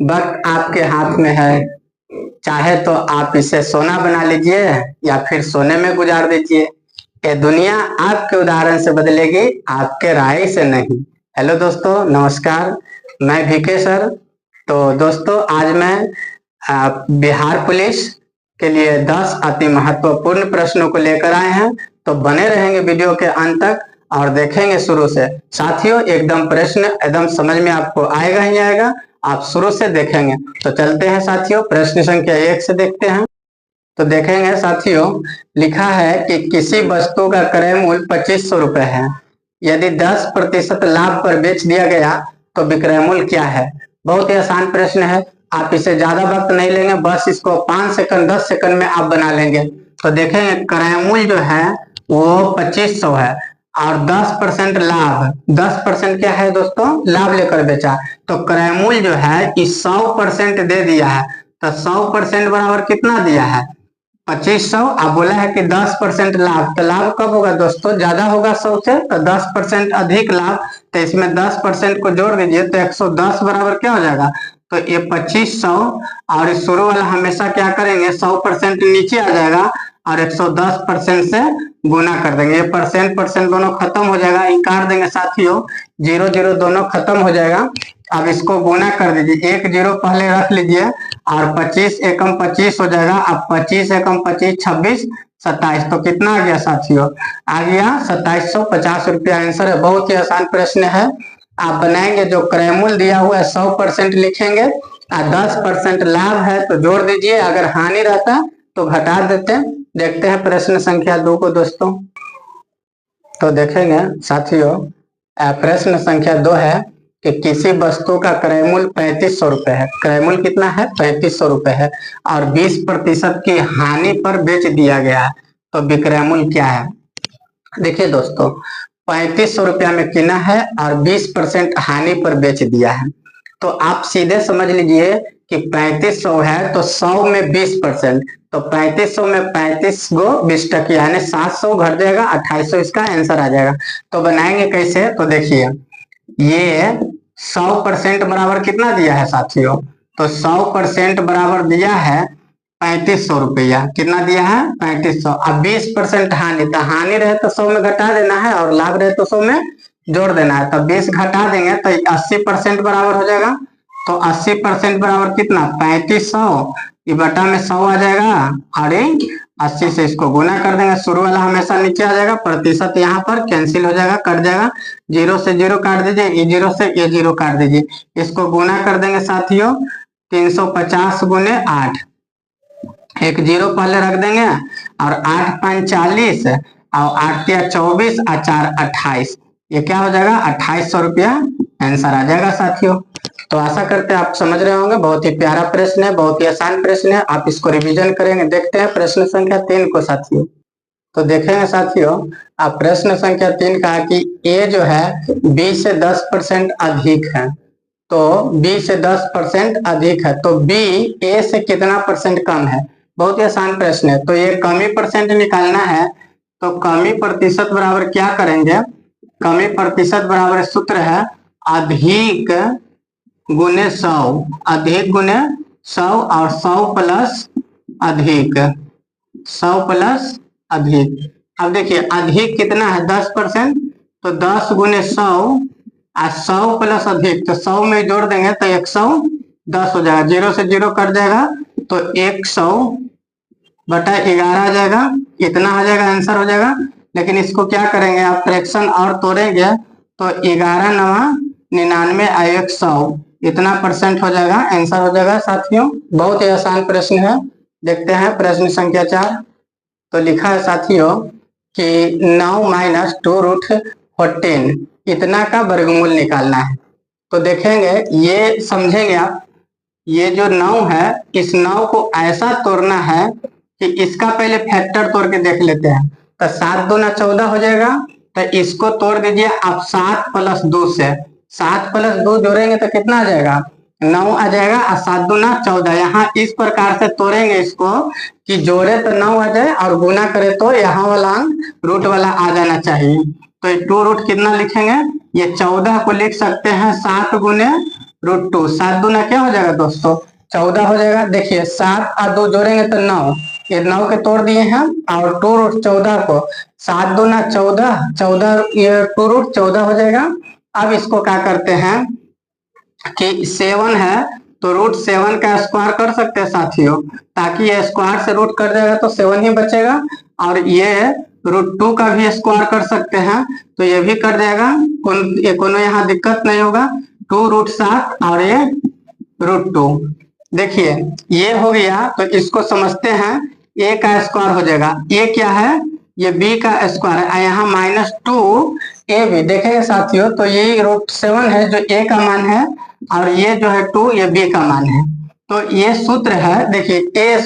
वक्त आपके हाथ में है, चाहे तो आप इसे सोना बना लीजिए या फिर सोने में गुजार दीजिए। ये दुनिया आपके उदाहरण से बदलेगी, आपके राय से नहीं। हेलो दोस्तों, नमस्कार, मैं वीके सर। तो दोस्तों, आज मैं बिहार पुलिस के लिए 10 अति महत्वपूर्ण प्रश्नों को लेकर आए हैं। तो बने रहेंगे वीडियो के अंत तक और देखेंगे शुरू से। साथियों, एकदम प्रश्न एकदम समझ में आपको आएगा ही आएगा, आप शुरू से देखेंगे। तो चलते हैं साथियों, प्रश्न संख्या 1 से देखते हैं। तो देखेंगे साथियों, लिखा है कि किसी वस्तु का क्रय मूल्य 2500 रुपए है। यदि 10% लाभ पर बेच दिया गया तो विक्रय मूल्य क्या है? बहुत ही आसान प्रश्न है, आप इसे ज्यादा वक्त नहीं लेंगे, बस इसको 5 सेकंड 10 सेकंड में आप बना लेंगे। तो देखेंगे क्रय मूल्य जो है वो 2500 है और 10% लाभ, 10% क्या है दोस्तों? लाभ लेकर बेचा। तो क्रय मूल्य जो है इस 100% दे दिया है। तो 100% बराबर कितना दिया है? 2500। अब बोला है कि 10% लाभ, तो लाभ कब होगा दोस्तों? ज्यादा होगा 100 से, तो 10% अधिक लाभ। तो इसमें 10% को जोड़ दीजिए तो 110 बराबर क्या हो जाएगा? तो ये 2500 और इस शुरू वाला हमेशा क्या करेंगे? 100% नीचे आ जाएगा और 110% से गुना कर देंगे। ये परसेंट दोनों खत्म हो जाएगा, इंकार देंगे साथियों, 0 0 दोनों खत्म हो जाएगा। अब इसको गुना कर दीजिए, 1 0 पहले रख लीजिए और 25 एकम 25 हो जाएगा। अब 25 एकम 25 26 27, तो कितना आ गया साथियों? आ गया 2750 रुपया। आंसर है। बहुत ही आसान प्रश्न है। आप बनाएंगे, जो क्रय मूल्य दिया हुआ है 100% लिखेंगे और 10% लाभ है तो जोड़ दीजिए, अगर हानि रहता तो घटा देते। देखते हैं प्रश्न संख्या 2 को दोस्तों। तो देखेंगे साथियों, प्रश्न संख्या 2 है कि किसी वस्तु का क्रय मूल्य 3500 रुपए है। क्रय मूल्य कितना है? 3500 रुपए है और 20% की हानि पर बेच दिया गया है, तो विक्रय मूल्य क्या है? देखिए दोस्तों, 3500 रुपया में किना है और 20% हानि पर बेच दिया है। तो आप सीधे समझ लीजिए कि 3500 है तो 100 में 20%, तो 3500 में 35 गो 20 यानी 700 घट जाएगा, 2800 इसका आंसर आ जाएगा। तो बनाएंगे कैसे? तो देखिए, ये 100% बराबर कितना दिया है साथियों? तो 100% बराबर दिया है 3500 रुपया। कितना दिया है? 3500। अब 20% हानि, तो हानि रहे तो 100 में घटा देना है और लाभ रहे तो 100 में जोड़ देना है। तो 20 घटा देंगे तो 80% बराबर हो जाएगा। तो 80% बराबर कितना? 3500, ये बटा में 100 आ जाएगा और 80 से इसको गुना कर देंगे। शुरू वाला हमेशा नीचे आ जाएगा, प्रतिशत यहाँ पर कैंसिल हो जाएगा, कट जाएगा। 0 से 0 काट दीजिए, ये 0 से ये 0 काट दीजिए। इसको गुना कर देंगे साथियों, 350 गुने 8, एक 0 पहले रख देंगे और 8 5 40 और 8 या 24 और 4 28, ये क्या हो जाएगा? 2800 रुपया आंसर आ जाएगा साथियों। तो आशा करते हैं आप समझ रहे होंगे। बहुत ही प्यारा प्रश्न है, बहुत ही आसान प्रश्न है, आप इसको रिवीजन करेंगे। देखते हैं प्रश्न संख्या 3 को साथियों। तो देखेंगे साथियों, आप प्रश्न संख्या 3 कहा कि ए जो है 20 से 10% अधिक है। तो बी से 10% अधिक है, तो बी ए से कितना परसेंट कम है? बहुत ही आसान प्रश्न है। तो ये कमी परसेंट निकालना है, तो कमी प्रतिशत बराबर क्या करेंगे? कमी प्रतिशत बराबर सूत्र है अधिक गुने 100, अधिक गुने 100 और 100 प्लस अधिक, 100 प्लस अधिक। अब देखिए अधिक कितना है? 10%, तो 10 गुने 100 और 100 प्लस अधिक, तो 100 में जोड़ देंगे तो 110 हो जाएगा। 0 से 0 कट जाएगा तो 100 बटा 11 आ जाएगा, इतना आ जाएगा, आंसर हो जाएगा। लेकिन इसको क्या करेंगे आप? फ्रैक्शन और तोड़ेंगे तो 11 9 99 और 100, इतना परसेंट हो जाएगा, आंसर हो जाएगा साथियों। बहुत ही आसान प्रश्न है। देखते हैं प्रश्न संख्या 4। तो लिखा है साथियों कि 9 माइनस 2 रूट 14 इतना का वर्गमूल निकालना है। तो देखेंगे, ये समझेंगे आप, ये जो 9 है इस 9 को ऐसा तोड़ना है कि इसका पहले फैक्टर तोड़ के देख लेते हैं। तो 7 दूना 14 हो जाएगा, तो इसको तोड़ दीजिए आप 7 प्लस 2 से। 7 प्लस 2 जोड़ेंगे तो कितना आ जाएगा? 9 आ जाएगा और 7 दूना 14। यहाँ इस प्रकार से तोड़ेंगे इसको कि जोड़े तो 9 आ जाए और गुना करे तो यहाँ वाला अंक रूट वाला आ जाना चाहिए। तो 2 रूट कितना लिखेंगे? ये 14 को लिख सकते हैं 7 गुने √2। 7 दूना क्या हो जाएगा दोस्तों? 14 हो जाएगा। देखिए 7 और 2 जोड़ेंगे तो 9, ये 9 के तोड़ दिए हैं और 2√14 को 7 दूना 14, 14 ये 2√14 हो जाएगा। अब इसको क्या करते हैं कि 7 है तो √7 का स्क्वायर कर सकते हैं साथियों, ताकि ये स्क्वायर से रूट कर जाएगा तो 7 ही बचेगा। और ये √2 का भी स्क्वायर कर सकते हैं तो ये भी कर जाएगा, कोनो यहाँ दिक्कत नहीं होगा। 2√7 और ये √2। देखिए ये हो गया, तो इसको समझते हैं। a का स्क्वायर हो जाएगा, a क्या है? ये b का स्क्वायर है, यहाँ -2ab देखेंगे साथियों, तो ये √7 है जो a का मान है, और ये जो है 2 ये b का मान है। तो ये सूत्र है, देखिए a²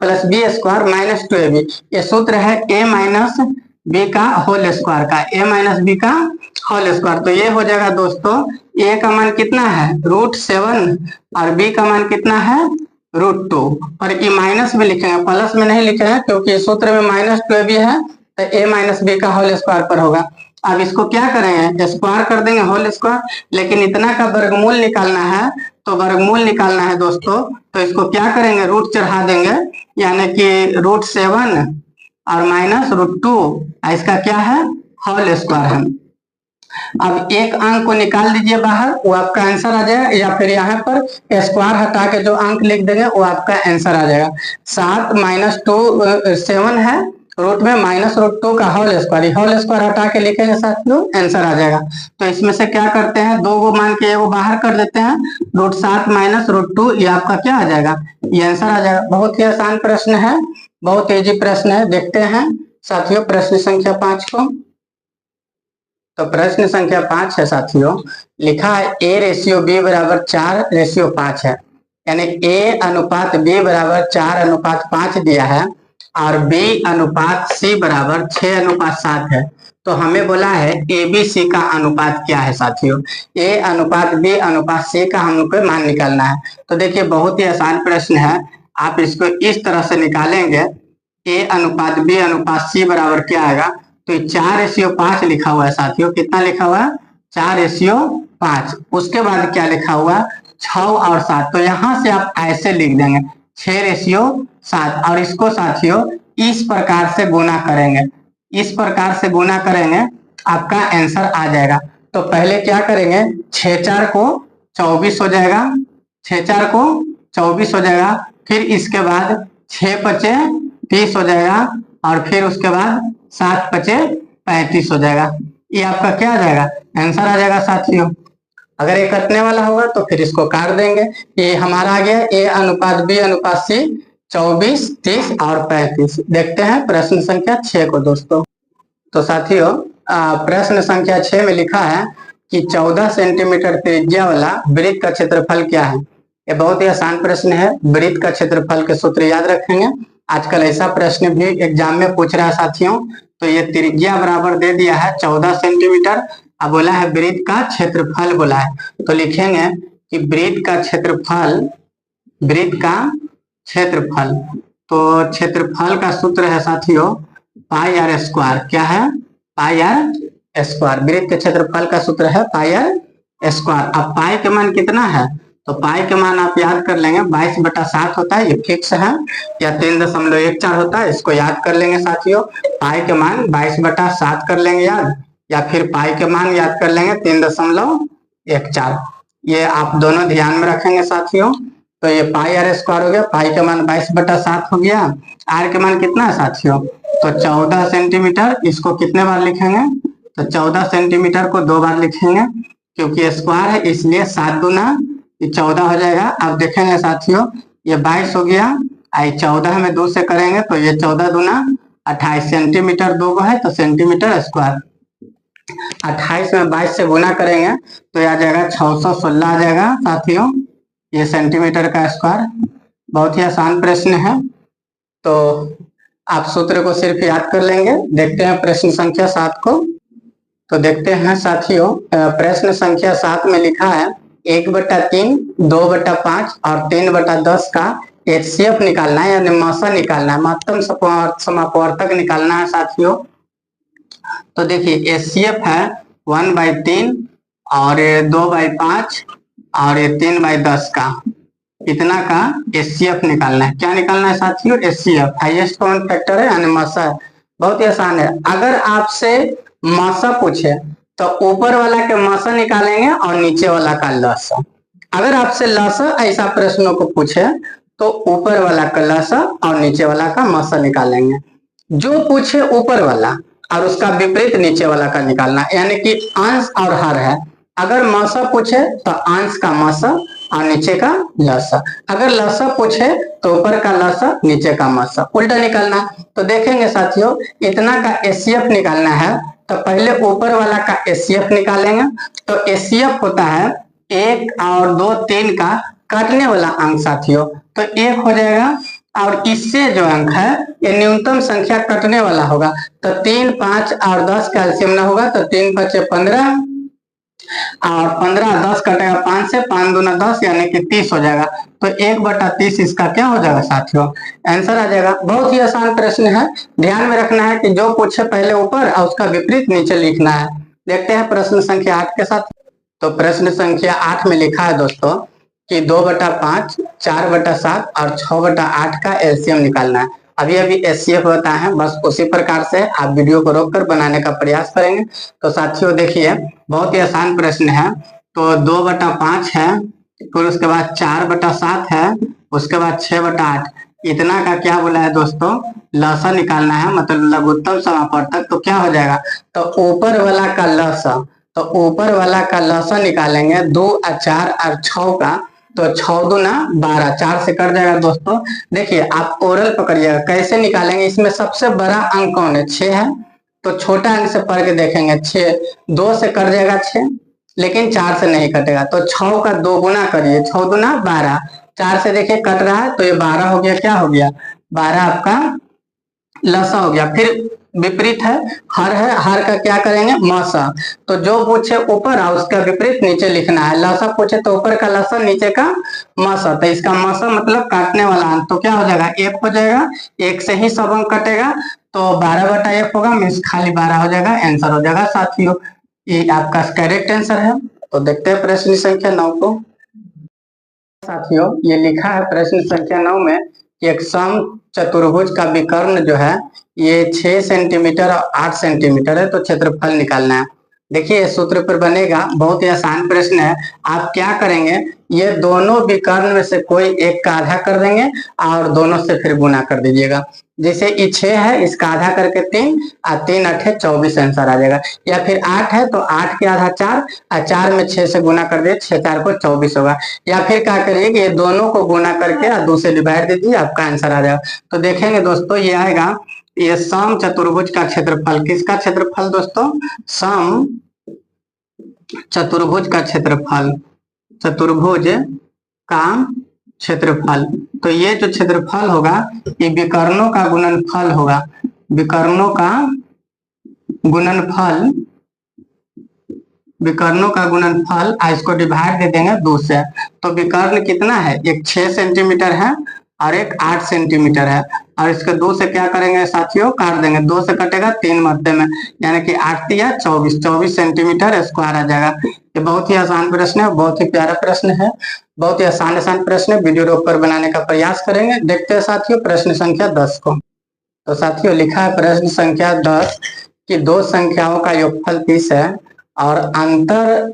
+ b² -2ab, ये सूत्र है a - b का होल स्क्वायर का, a - b का होल स्क्वायर। तो ये हो जाएगा दोस्तों, a का मान कितना है? √7 और b का मान कितना है? √2। और ये माइनस में लिखेंगे, प्लस में नहीं लिखेंगे, क्योंकि सूत्र में -2ab है तो a - b का होल स्क्वायर पर होगा। अब इसको क्या करेंगे? स्क्वायर कर देंगे होल स्क्वायर, लेकिन इतना का वर्गमूल निकालना है, तो वर्गमूल निकालना है दोस्तों, तो इसको क्या करेंगे? रूट चढ़ा देंगे, यानी कि √7 और -√2, इसका क्या है? होल स्क्वायर है। अब एक अंक को निकाल दीजिए बाहर, वो आपका आंसर आ जाएगा, या फिर यहाँ पर स्क्वायर हटा के जो अंक लिख देंगे वो आपका आंसर आ जाएगा। 7 - 2 7 है, रूट में -√2 का होल स्क्वायर, होल स्क्वायर हटा के लिखेंगे साथियों, आंसर आ जाएगा। तो इसमें से क्या करते हैं, 2 को मान के वो बाहर कर देते हैं, √7 - √2, ये आपका क्या आ जाएगा? ये आंसर आ जाएगा। बहुत ही आसान प्रश्न है, बहुत इजी प्रश्न है। देखते हैं साथियों प्रश्न संख्या 5 को। तो प्रश्न संख्या 5 है साथियों, लिखा है a/b = 4/5 है, यानी a/b = 4/5 दिया है, और b/c = 6/7 है। तो हमें बोला है ABC का अनुपात क्या है साथियों? a/b/c का हमको मान निकालना है। तो देखिए बहुत ही आसान प्रश्न है, आप इसको इस तरह से निकालेंगे, a/b/c बराबर क्या आएगा? तो 4/5 लिखा हुआ है साथियों, कितना लिखा हुआ है? 4/5। उसके बाद क्या लिखा हुआ? 6 और 7। तो यहाँ से आप ऐसे लिख देंगे 6/7, और इसको साथियों इस प्रकार से गुना करेंगे, इस प्रकार से गुना करेंगे, आपका आंसर आ जाएगा। तो पहले क्या करेंगे, 6×4 को 24 हो जाएगा, 6×4 को 24 हो जाएगा, फिर इसके बाद 6×5 30 हो जाएगा, और फिर उसके बाद 7×5 35 हो जाएगा। ये आपका क्या आ जाएगा? आंसर आ जाएगा साथियों। अगर ये कटने वाला होगा तो फिर इसको काट देंगे। ये हमारा आ गया a/b/c 24, 30 और 35। देखते हैं प्रश्न संख्या 6 को दोस्तों। तो साथियों प्रश्न संख्या 6 में लिखा है कि 14 सेंटीमीटर त्रिज्या वाला वृत्त का क्षेत्रफल क्या है? ये बहुत ही आसान प्रश्न है, वृत्त का क्षेत्रफल के सूत्र याद रखेंगे। आजकल ऐसा प्रश्न भी एग्जाम में पूछ रहा है साथियों। तो ये त्रिज्या बराबर दे दिया है 14 सेंटीमीटर, अब बोला है वृत्त का क्षेत्रफल बोला है, तो लिखेंगे कि वृत्त का क्षेत्रफल, वृत्त का क्षेत्रफल, तो क्षेत्रफल का सूत्र है साथियों πr²। क्या है? πr²। वृत्त के क्षेत्रफल का सूत्र है πr²। अब पाई के मान कितना है? तो पाई के मान आप याद कर लेंगे, 22/7 होता है, ये फिक्स है, या 3.14 होता है, इसको याद कर लेंगे साथियों। पाई के मान 22/7 कर लेंगे याद, या फिर पाई के मान याद कर लेंगे 3.14। ये आप दोनों ध्यान में रखेंगे साथियों। तो ये πr² हो गया, पाई के मान 22/7 हो गया, आर के मान कितना है साथियों? तो 14 सेंटीमीटर। इसको कितने बार लिखेंगे? तो 14 सेंटीमीटर को 2 बार लिखेंगे, क्योंकि स्क्वायर है इसलिए 7 दूना 14 हो जाएगा। अब देखेंगे साथियों, ये 22 हो गया, 14 में 2 से करेंगे तो ये 14 दूना 28 सेंटीमीटर, 2 को है तो सेंटीमीटर स्क्वायर। 28 में 22 से गुना करेंगे तो आ जाएगा 616 आ जाएगा साथियों, ये सेंटीमीटर का स्क्वायर। बहुत ही आसान प्रश्न है, तो आप सूत्र को सिर्फ याद कर लेंगे। देखते हैं प्रश्न संख्या 7 को। तो देखते हैं साथियों प्रश्न संख्या 7 में लिखा है 1/3, 2/5 और 3/10 का HCF निकालना है, यानी मासा निकालना है, महत्तम समापवर्तक निकालना है साथियों। तो देखिए HCF है 1/3 और 2/5 और ये 3/10 का, इतना का एचसीएफ निकालना है। क्या निकालना है साथियों? एचसीएफ, हाईएस्ट कॉमन फैक्टर है यानी मासा है। बहुत ही आसान है। अगर आपसे मासा पूछे तो ऊपर वाला के मासा निकालेंगे और नीचे वाला का लसा। अगर आपसे लसा ऐसा प्रश्नों को पूछे तो ऊपर वाला का लसा और नीचे वाला का मासा निकालेंगे। जो पूछे ऊपर वाला और उसका विपरीत नीचे वाला का निकालना, यानी कि अंश और हर है। अगर मासा पूछे तो अंश का मासा और नीचे का लसा। अगर लसा पूछे तो ऊपर का लसा नीचे का मासा, उल्टा निकालना। तो देखेंगे साथियों, इतना का एचसीएफ निकालना है तो पहले ऊपर वाला का एचसीएफ निकालेंगे। तो एचसीएफ होता है 1 और 2 3 का काटने वाला अंक साथियों, तो 1 हो जाएगा। और इससे जो अंक है ये न्यूनतम संख्या कटने वाला होगा। तो 3 5 और 10 का एलसीएम ना होगा तो 3 5 15 और 15 10 कटेगा 5 से, 5 दूना 10 यानी कि 30 हो जाएगा। तो 1/30 इसका क्या हो जाएगा साथियों? आंसर आ जाएगा। बहुत ही आसान प्रश्न है। ध्यान में रखना है कि जो पूछे पहले ऊपर और उसका विपरीत नीचे लिखना है। देखते हैं प्रश्न संख्या 8 के साथ। तो प्रश्न संख्या 8 में लिखा है दोस्तों कि 2/5, 4/7 और 6/8 का एलसीएम निकालना है। अभी अभी एचसीएफ होता है, बस उसी प्रकार से आप वीडियो को रोककर बनाने का प्रयास करेंगे। तो साथियों देखिए, बहुत ही आसान प्रश्न है। तो 2/5 है, फिर उसके बाद 4/7 है, उसके बाद 6/8। इतना का क्या बोला है दोस्तों? लसा निकालना है, मतलब लघुत्तम समापवर्तक। तो क्या हो जाएगा? तो ऊपर वाला का लसा, तो ऊपर वाला का लसा निकालेंगे 2 और 4 और 6 का। तो 6 दूना 12, 4 से कट जाएगा दोस्तों। देखिए आप ओरल पकड़िएगा, कैसे निकालेंगे? इसमें सबसे बड़ा अंक कौन है? 6 है। तो छोटा अंक से पढ़ के देखेंगे। 6 2 से कट जाएगा 6, लेकिन 4 से नहीं कटेगा। तो 6 का 2 गुना करिए, 6 दूना 12, 4 से देखिए कट रहा है तो ये 12 हो गया। क्या हो गया? 12 आपका लसा हो गया। फिर विपरीत है, हर है, हर का क्या करेंगे? मासा। तो जो पूछे ऊपर और उसका विपरीत नीचे लिखना है। लसा पूछे तो ऊपर का लसा, नीचे का मासा। तो इसका मासा मतलब काटने वाला अंक। तो क्या हो जाएगा? 1 हो जाएगा। 1 से ही सब अंक कटेगा तो 12/1 होगा, मीन्स खाली 12 हो जाएगा। आंसर हो जाएगा साथियों, ये आपका करेक्ट आंसर है। तो देखते हैं प्रश्न संख्या 9 को। साथियों ये लिखा है प्रश्न संख्या 9 में, एक सम चतुर्भुज का विकर्ण जो है ये 6 सेंटीमीटर और 8 सेंटीमीटर है। तो क्षेत्रफल निकालना है। देखिए सूत्र पर बनेगा, बहुत ही आसान प्रश्न है। आप क्या करेंगे? ये दोनों विकर्ण में से कोई एक का आधा कर देंगे और दोनों से फिर गुना कर दीजिएगा। जैसे ये 6 है, इसका आधा करके 3 और 3 8 24 आंसर आ जाएगा। या फिर 8 है तो 8 के आधा 4 और 4 में 6 से गुना कर दिए, 6 4 को 24 होगा। या फिर क्या करिए कि ये दोनों को गुना करके और 2 से डिवाइड दीजिए, आपका आंसर आ जाएगा। तो देखेंगे दोस्तों ये आएगा, ये सम चतुर्भुज का क्षेत्रफल। किसका क्षेत्रफल दोस्तों? सम चतुर्भुज का क्षेत्रफल, चतुर्भुज का क्षेत्रफल। तो ये जो क्षेत्रफल होगा ये विकर्णों का गुणनफल होगा। विकर्णों का गुणनफल, विकर्णों का गुणनफल, इसको डिवाइड दे देंगे 2 से। तो विकर्ण कितना है? एक 6 सेंटीमीटर है और एक 8 सेंटीमीटर है। और इसके 2 से क्या करेंगे साथियों? काट देंगे। 2 से कटेगा 3 मध्य में, यानी कि 8 या 24, 24 सेंटीमीटर स्क्वायर आ जाएगा। ये बहुत ही आसान प्रश्न है, बहुत ही प्यारा प्रश्न है, बहुत ही आसान प्रश्न है। वीडियो रोक कर बनाने का प्रयास करेंगे। देखते हैं साथियों प्रश्न संख्या 10 को। तो साथियों लिखा है प्रश्न संख्या 10 कि दो संख्याओं का योगफल 30 है और अंतर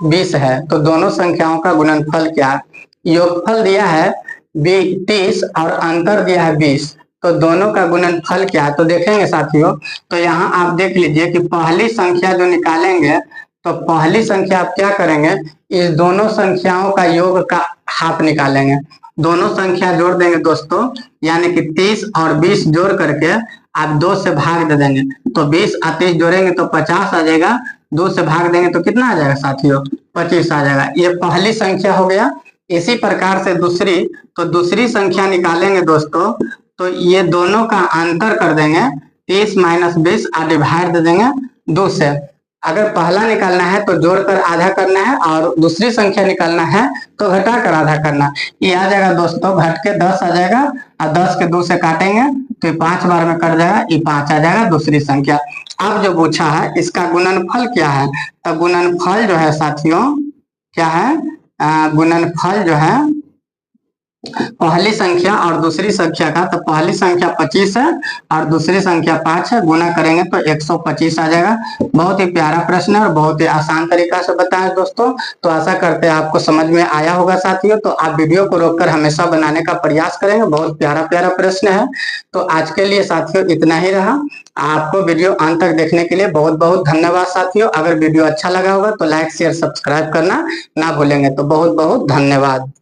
20 है, तो दोनों संख्याओं का गुणनफल क्या? योगफल दिया है 30 और अंतर दिया है 20, तो दोनों का गुणनफल क्या है? तो देखेंगे साथियों, तो यहाँ आप देख लीजिए कि पहली संख्या जो निकालेंगे, तो पहली संख्या आप क्या करेंगे? इस दोनों संख्याओं का योग का हाफ निकालेंगे। दोनों संख्या जोड़ देंगे दोस्तों, यानी कि 30 और 20 जोड़ करके आप 2 से भाग दे देंगे। तो 20 और 30 जोड़ेंगे तो 50 आ जाएगा। 2 से भाग देंगे तो कितना आ जाएगा साथियों? 25 आ जाएगा। ये पहली संख्या हो गया। इसी प्रकार से दूसरी, तो दूसरी संख्या निकालेंगे दोस्तों, तो ये दोनों का अंतर कर देंगे, 30 - 20 और डिवाइड दे देंगे 2 से। अगर पहला निकालना है तो जोड़कर आधा करना है और दूसरी संख्या निकालना है तो घटाकर आधा करना। ये आ जाएगा दोस्तों, घट के 10 आ जाएगा और 10 के 2 से काटेंगे तो ये 5 बार में कट जाएगा, ये 5 आ जाएगा दूसरी संख्या। अब जो पूछा है इसका गुणनफल क्या है? तो गुणनफल जो है साथियों क्या है? गुणनफल जो है पहली संख्या और दूसरी संख्या का, तो पहली संख्या 25 है और दूसरी संख्या 5 है, गुना करेंगे तो 125 आ जाएगा। बहुत ही प्यारा प्रश्न है और बहुत ही आसान तरीका से बताया दोस्तों। तो आशा करते हैं आपको समझ में आया होगा साथियों। तो आप वीडियो को रोककर हमेशा बनाने का प्रयास करेंगे, बहुत प्यारा प्यारा प्रश्न है। तो आज के लिए साथियों इतना ही रहा। आपको वीडियो अंत तक देखने के लिए बहुत बहुत धन्यवाद साथियों। अगर वीडियो अच्छा लगा होगा तो लाइक शेयर सब्सक्राइब करना ना भूलेंगे। तो बहुत बहुत धन्यवाद।